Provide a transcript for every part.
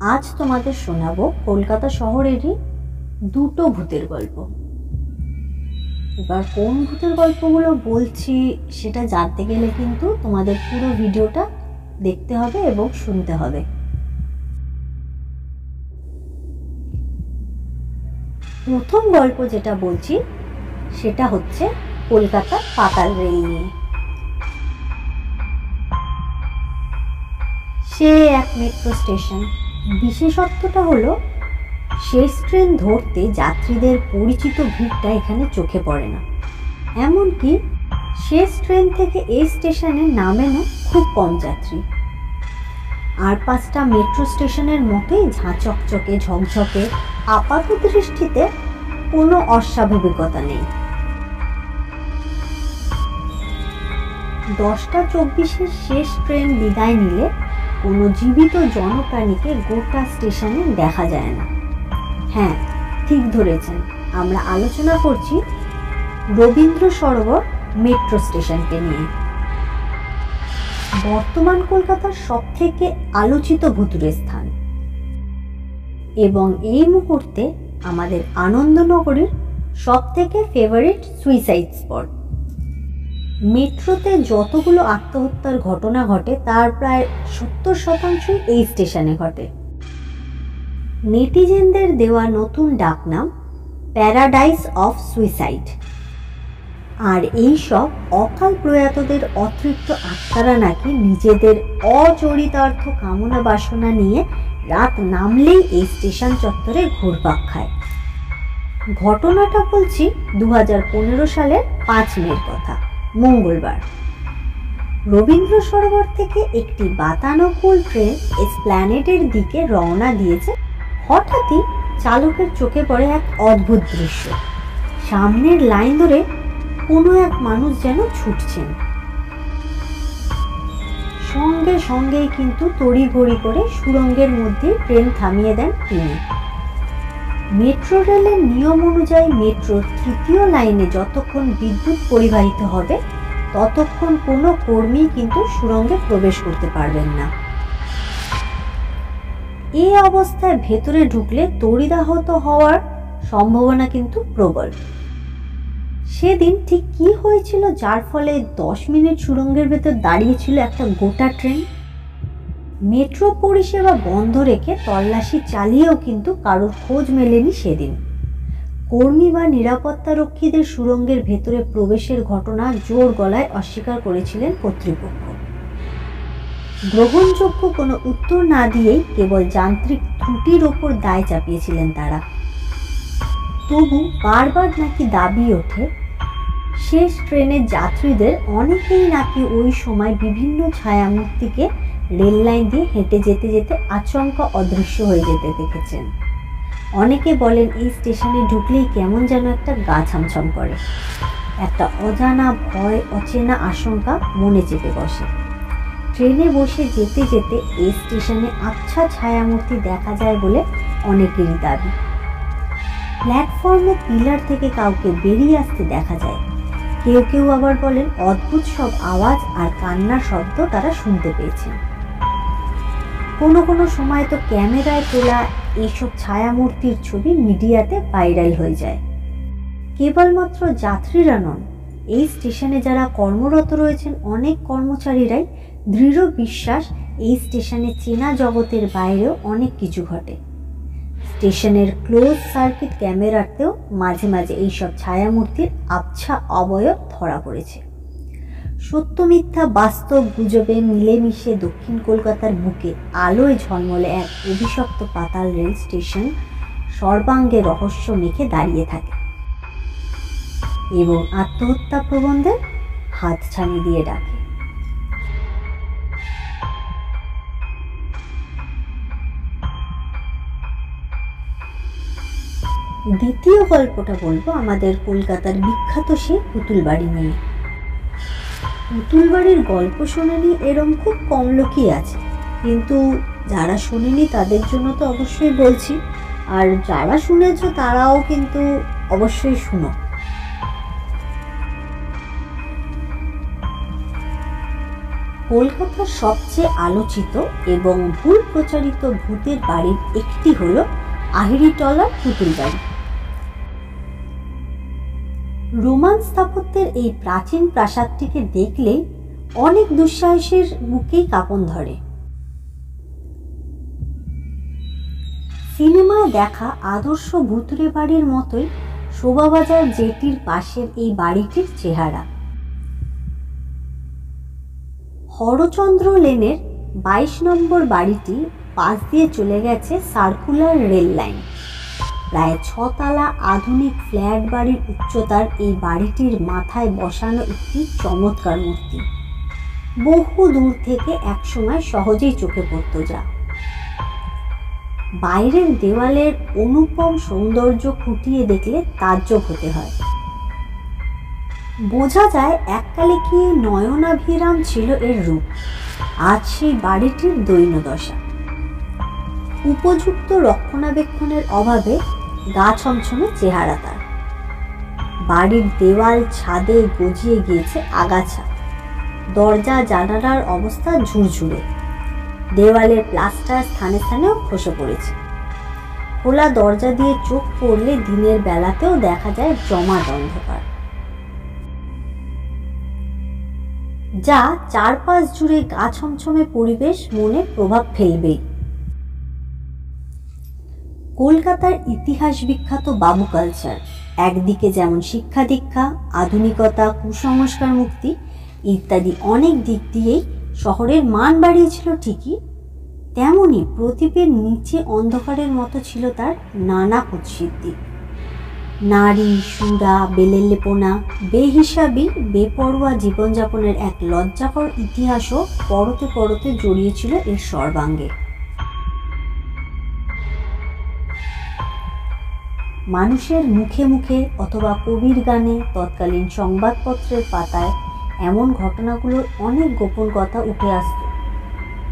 আজ তোমাদের শোনাবো কলকাতা শহরেরই দুটো ভূতের গল্প। এবার কোন ভূতের গল্পগুলো বলছি সেটা জানতে গেলে কিন্তু তোমাদের পুরো ভিডিওটা দেখতে হবে এবং শুনতে হবে। প্রথম গল্প যেটা বলছি সেটা হচ্ছে কলকাতার পাতাল রেল নিয়ে। সে এক মেট্রো স্টেশন। বিশেষত্বটা হলো শেষ ট্রেন ধরতে যাত্রীদের পরিচিত ভিড়টা এখানে চোখে পড়ে না। এমনকি শেষ ট্রেন থেকে এই স্টেশনে নামেনও খুব কম যাত্রী। আর পাঁচটা মেট্রো স্টেশনের মতোই ঝাঁচকচকে ঝকঝকে, আপাত দৃষ্টিতে কোনো অস্বাভাবিকতা নেই। 10:24 শেষ ট্রেন বিদায় নিলে কোনো জীবিত জনপ্রাণীকে গোটা স্টেশনে দেখা যায় না। হ্যাঁ, ঠিক ধরেছেন, আমরা আলোচনা করছি রবীন্দ্র সরোবর মেট্রো স্টেশনকে নিয়ে। বর্তমান কলকাতার সবথেকে আলোচিত ভুতুড়ে স্থান এবং এই মুহূর্তে আমাদের আনন্দনগরীর সবথেকে ফেভারিট সুইসাইড স্পট। মেট্রোতে যতগুলো আত্মহত্যার ঘটনা ঘটে তার প্রায় 70% এই স্টেশনে ঘটে। নেটিজেনদের দেওয়া নতুন ডাকনাম প্যারাডাইস অফ সুইসাইড। আর এই সব অকাল প্রয়াতদের অতৃপ্ত আত্মারা নাকি নিজেদের অচরিতার্থ কামনা বাসনা নিয়ে রাত নামলেই এই স্টেশন চত্বরে ঘুরপাক খায়। ঘটনাটা বলছি 2015 সালের 5 মের কথা, মঙ্গলবার। রবীন্দ্র সরোবর থেকে একটি বাতানুকূল ট্রেন এসপ্ল্যানেডের দিকে রওনা দিয়েছে। হঠাৎই চালকের চোখে পড়ে এক অদ্ভুত দৃশ্য। সামনের লাইন ধরে কোনো এক মানুষ যেন ছুটছেন। সঙ্গে সঙ্গেই কিন্তু তড়িঘড়ি করে সুড়ঙ্গের মধ্যে ট্রেন থামিয়ে দেন তিনি। মেট্রো রেলের নিয়ম অনুযায়ী মেট্রোর 3য় লাইনে যতক্ষণ বিদ্যুৎ পরিবাহিত হবে ততক্ষণ কোনো কর্মী কিন্তু সুড়ঙ্গে প্রবেশ করতে পারবেন না। এই অবস্থায় ভেতরে ঢুকলে তড়িদাহত হওয়ার সম্ভাবনা কিন্তু প্রবল। সেদিন ঠিক কি হয়েছিল যার ফলে 10 মিনিট সুড়ঙ্গের ভেতর দাঁড়িয়েছিল একটা গোটা ট্রেন? মেট্রো পরিষেবা বন্ধ রেখে তল্লাশি চালিয়েও কিন্তু কারোর খোঁজ মেলেনি সেদিন। কর্মী বা নিরাপত্তারক্ষীদের সুড়ঙ্গের ভেতরে প্রবেশের ঘটনা জোর গলায় অস্বীকার করেছিলেন কর্তৃপক্ষ। গ্রহণযোগ্য কোনো উত্তর না দিয়েই কেবল যান্ত্রিক ত্রুটির ওপর দায় চাপিয়েছিলেন তারা। তবু বারবার নাকি দাবি ওঠে শেষ ট্রেনের যাত্রীদের অনেকেই নাকি ওই সময় বিভিন্ন ছায়ামূর্তিকে রেল লাইন দিয়ে হেঁটে যেতে যেতে আচমকা অদৃশ্য হয়ে যেতে দেখেছেন। অনেকে বলেন এই স্টেশনে ঢুকলেই কেমন যেন একটা গা ছমছম করে, একটা অজানা ভয়, অচেনা আশঙ্কা মনে চেপে বসে। ট্রেনে বসে যেতে যেতে এই স্টেশনে আবছা ছায়ামূর্তি দেখা যায় বলে অনেকেরই দাবি। প্ল্যাটফর্মে পিলার থেকে কাউকে বেরিয়ে আসতে দেখা যায়। কেউ কেউ আবার বলেন অদ্ভুত সব আওয়াজ আর কান্নার শব্দ তারা শুনতে পেয়েছেন। কোনো কোনো সময় তো ক্যামেরায় তোলা এইসব ছায়ামূর্তির ছবি মিডিয়াতে ভাইরাল হয়ে যায়। কেবলমাত্র যাত্রীরা নন, এই স্টেশনে যারা কর্মরত রয়েছেন অনেক কর্মচারীরাই দৃঢ় বিশ্বাস এই স্টেশনে চেনা জগতের বাইরেও অনেক কিছু ঘটে। স্টেশনের ক্লোজ সার্কিট ক্যামেরাতেও মাঝে মাঝে এইসব ছায়ামূর্তির আবছা অবয়ব ধরা পড়েছে। সত্য মিথ্যা বাস্তব গুজবে মিলেমিশে দক্ষিণ কলকাতার বুকে আলোয় ঝলমলে এক অভিশপ্ত পাতাল রেল স্টেশন সর্বাঙ্গে রহস্য মেখে দাঁড়িয়ে থাকে এবং আত্মহত্যা প্রবন্ধের হাতছানি দিয়ে ডাকে। দ্বিতীয় গল্পটা বলবো আমাদের কলকাতার বিখ্যাত সেই পুতুল বাড়ি নিয়ে। পুতুল বাড়ির গল্প শোনেনি এরম খুব কম লোকই আছে, কিন্তু যারা শোনেনি তাদের জন্য তো অবশ্যই বলছি, আর যারা শুনেছ তারাও কিন্তু অবশ্যই শুনো। কলকাতার সবচেয়ে আলোচিত এবং ভুল প্রচারিত ভূতের বাড়ির একটি হলো আহিরিটলার পুতুল বাড়ি। রোমান স্থাপত্যের এই প্রাচীন প্রাসাদটিকে দেখলেই অনেক দুঃসাহসীর বুকেই কাঁপন ধরে। সিনেমায় দেখা আদর্শ ভুতুড়ে বাড়ির মতোই শোভাবাজার জেটির পাশের এই বাড়িটির চেহারা। হরচন্দ্র লেনের 22 নম্বর বাড়িটি পাশ দিয়ে চলে গেছে সার্কুলার রেল লাইন। প্রায় 6 তলা আধুনিক ফ্ল্যাট বাড়ির উচ্চতার এই বাড়িটির মাথায় বসানো একটি চমৎকার মূর্তি বহু দূর থেকে একসময় সহজেই চোখে পড়ত যা। বাইরের দেওয়ালের অনুপম সৌন্দর্য খুঁটিয়ে দেখলে তাজ্জব হতে হয়। বোঝা যায় এককালে কি নয়নাভিরাম ছিল এর রূপ। আজ সেই বাড়িটির দৈন্যদশা। উপযুক্ত রক্ষণাবেক্ষণের অভাবে গা ছমছমে চেহারা তার। বাড়ির দেওয়াল ছাদে গজিয়ে গিয়েছে আগাছা, দরজা জানালার অবস্থা ঝুরঝুরে, দেওয়ালের প্লাস্টার স্থানে স্থানেও খসে পড়েছে। খোলা দরজা দিয়ে চোখ পড়লে দিনের বেলাতেও দেখা যায় জমাট অন্ধকার, যা চারপাশ জুড়ে গা ছমছমে পরিবেশ মনে প্রভাব ফেলবেই। কলকাতার ইতিহাস বিখ্যাত বাবু কালচার একদিকে যেমন শিক্ষা দীক্ষা, আধুনিকতা, কুসংস্কার মুক্তি ইত্যাদি অনেক দিক দিয়েই শহরের মান বাড়িয়েছিল ঠিকই, তেমনি প্রদীপের নিচে অন্ধকারের মতো ছিল তার নানা কুৎসিদ্ধি। নারী, সুরা, বেলেল্লেপনা, বেহিসাবি বেপরোয়া জীবনযাপনের এক লজ্জাকর ইতিহাসও পরতে পরতে জড়িয়েছিল এর সর্বাঙ্গে। মানুষের মুখে মুখে অথবা কবির গানে, তৎকালীন সংবাদপত্রের পাতায় এমন ঘটনাগুলোর অনেক গোপন কথা উঠে আসত।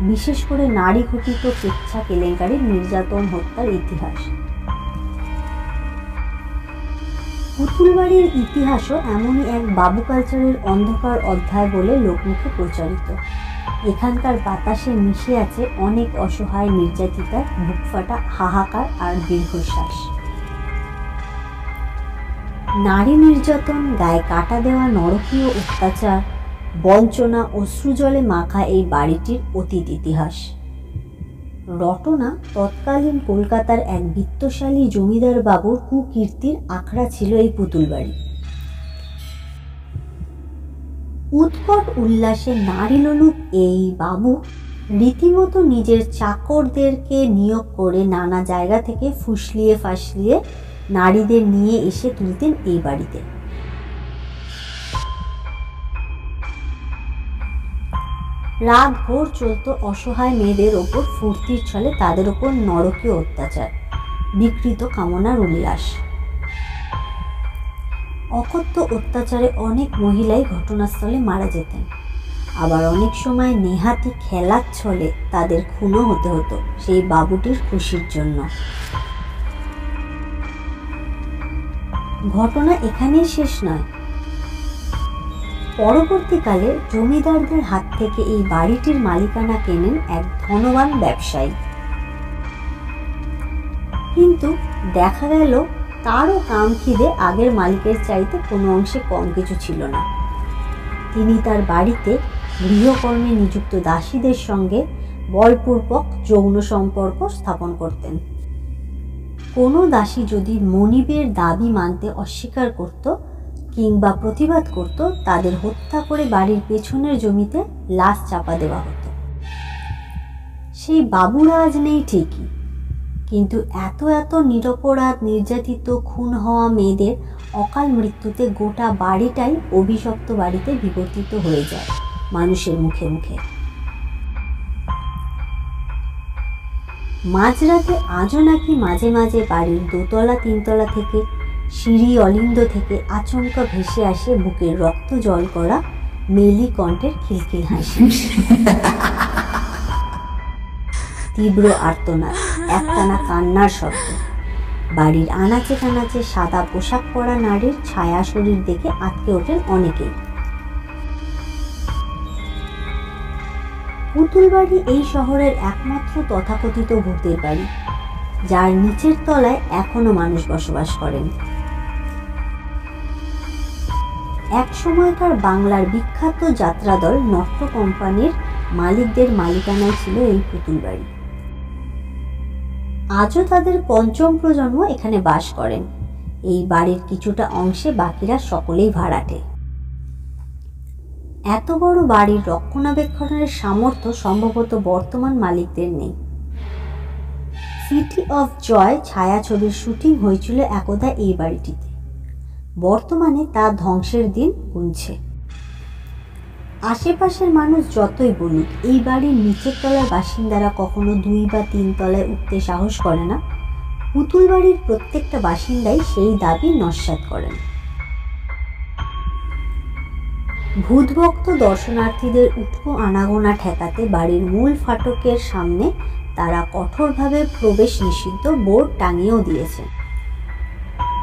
বিশেষ করে নারী ঘটিত কেচ্ছা কেলেঙ্কারি, নির্যাতন, হত্যার ইতিহাস। পুতুল বাড়ির ইতিহাসও এমনই এক বাবু কালচারের অন্ধকার অধ্যায় বলে লোকমুখে প্রচারিত। এখানকার বাতাসে মিশে আছে অনেক অসহায় নির্যাতিতার বুকফাটা হাহাকার আর দীর্ঘশ্বাস। নারী নির্যাতন, গায়ে কাটা দেওয়া নরকীয় অত্যাচার, বঞ্চনা, অশ্রুজলে মাখা এই বাড়িটির অতীত ইতিহাস। রটনা তৎকালীন কলকাতার এক বিত্তশালী জমিদার বাবুর কুকীর্তির আখড়া ছিল এই পুতুল বাড়ি। উৎকট উল্লাসে নারী লোলুপ এই বাবু রীতিমতো নিজের চাকরদেরকে নিয়োগ করে নানা জায়গা থেকে ফুসলিয়ে ফাসলিয়ে নারীদের নিয়ে এসে তুলতেন এই বাড়িতে। রাত ভোর চলত অসহায় মেয়েদের ওপর ফুর্তির ছলে তাদের ওপর নরকীয় অত্যাচার, বিকৃত কামনার উল্লাস। অকথ্য অত্যাচারে অনেক মহিলাই ঘটনাস্থলে মারা যেতেন, আবার অনেক সময় নেহাতি খেলার ছলে তাদের খুনও হতে হতো সেই বাবুটির খুশির জন্য। ঘটনা এখানেই শেষ নয়। পরবর্তীকালে জমিদারদের হাত থেকে এই বাড়িটির মালিকানা কেনেন এক ধনবান ব্যবসায়ী, কিন্তু দেখা গেল তারও কাম খিদে আগের মালিকের চাইতে কোনো অংশে কম কিছু ছিল না। তিনি তার বাড়িতে গৃহকর্মে নিযুক্ত দাসীদের সঙ্গে বলপূর্বক যৌন সম্পর্ক স্থাপন করতেন। কোনো দাসী যদি মনিবের দাবি মানতে অস্বীকার করত কিংবা প্রতিবাদ করত, তাদের হত্যা করে বাড়ির পেছনের জমিতে লাশ চাপা দেওয়া হতো। সেই বাবুরা আজ নেই ঠিকই, কিন্তু এত এত নিরপরাধ, নির্যাতিত, খুন হওয়া মেয়েদের অকাল মৃত্যুতে গোটা বাড়িটাই অভিশপ্ত বাড়িতে বিবর্তিত হয়ে যায় মানুষের মুখে মুখে। মাঝরাতে আজও নাকি মাঝে মাঝে বাড়ির দোতলা তিনতলা থেকে, সিঁড়ি অলিন্দ থেকে আচমকা ভেসে আসে বুকের রক্ত জল করা মেলি কণ্ঠের খিলখিল হাসি, তীব্র আর্তনাদ, একটানা কান্নার শব্দ। বাড়ির আনাচে কানাচে সাদা পোশাক পরা নারীর ছায়া শরীর দেখে আটকে ওঠেন অনেকেই। পুতুল বাড়ি এই শহরের একমাত্র তথাকথিত ভূতের বাড়ি, যার নিচের তলায় এখনো মানুষ বসবাস করেন। এক সময়কার বাংলার বিখ্যাত যাত্রাদল নট্য কোম্পানির মালিকদের মালিকানায় ছিল এই পুতুল বাড়ি। আজও তাদের পঞ্চম প্রজন্ম এখানে বাস করেন। এই বাড়ির কিছুটা অংশে বাকিরা সকলেই ভাড়াটে। এত বড় বাড়ির রক্ষণাবেক্ষণের সামর্থ্য সম্ভবত বর্তমান মালিকদের নেই। সিটি অফ জয় ছায়াছবির শুটিং হয়েছিল একদা এই বাড়িটিতে। বর্তমানে তা ধ্বংসের দিন গুনছে। আশেপাশের মানুষ যতই বলুক, এই বাড়ির নিচের তলার বাসিন্দারা কখনো 2 বা 3 তলায় উঠতে সাহস করে না। পুতুল বাড়ির প্রত্যেকটা বাসিন্দাই সেই দাবি নস্যাৎ করেন। ভূতভক্ত দর্শনার্থীদের উটকো আনাগোনা ঠেকাতে বাড়ির মূল ফাটকের সামনে তারা কঠোরভাবে প্রবেশ নিষিদ্ধ বোর্ড টাঙিয়েও দিয়েছেন।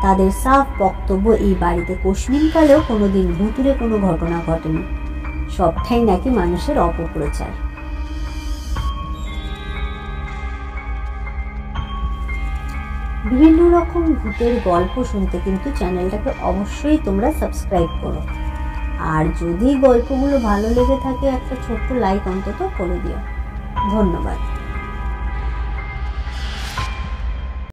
তাদের সাফ বক্তব্য, এই বাড়িতে কস্মিনকালেও কোনোদিন ভূতুড়ে কোনো ঘটনা ঘটেনি, সবটাই নাকি মানুষের অপপ্রচার। বিভিন্ন রকম ভূতের গল্প শুনতে কিন্তু চ্যানেলটাকে অবশ্যই তোমরা সাবস্ক্রাইব করো। আর যদি গল্পগুলো ভালো লেগে থাকে একটা ছোট্ট লাইক অন্তত করে দিও। ধন্যবাদ।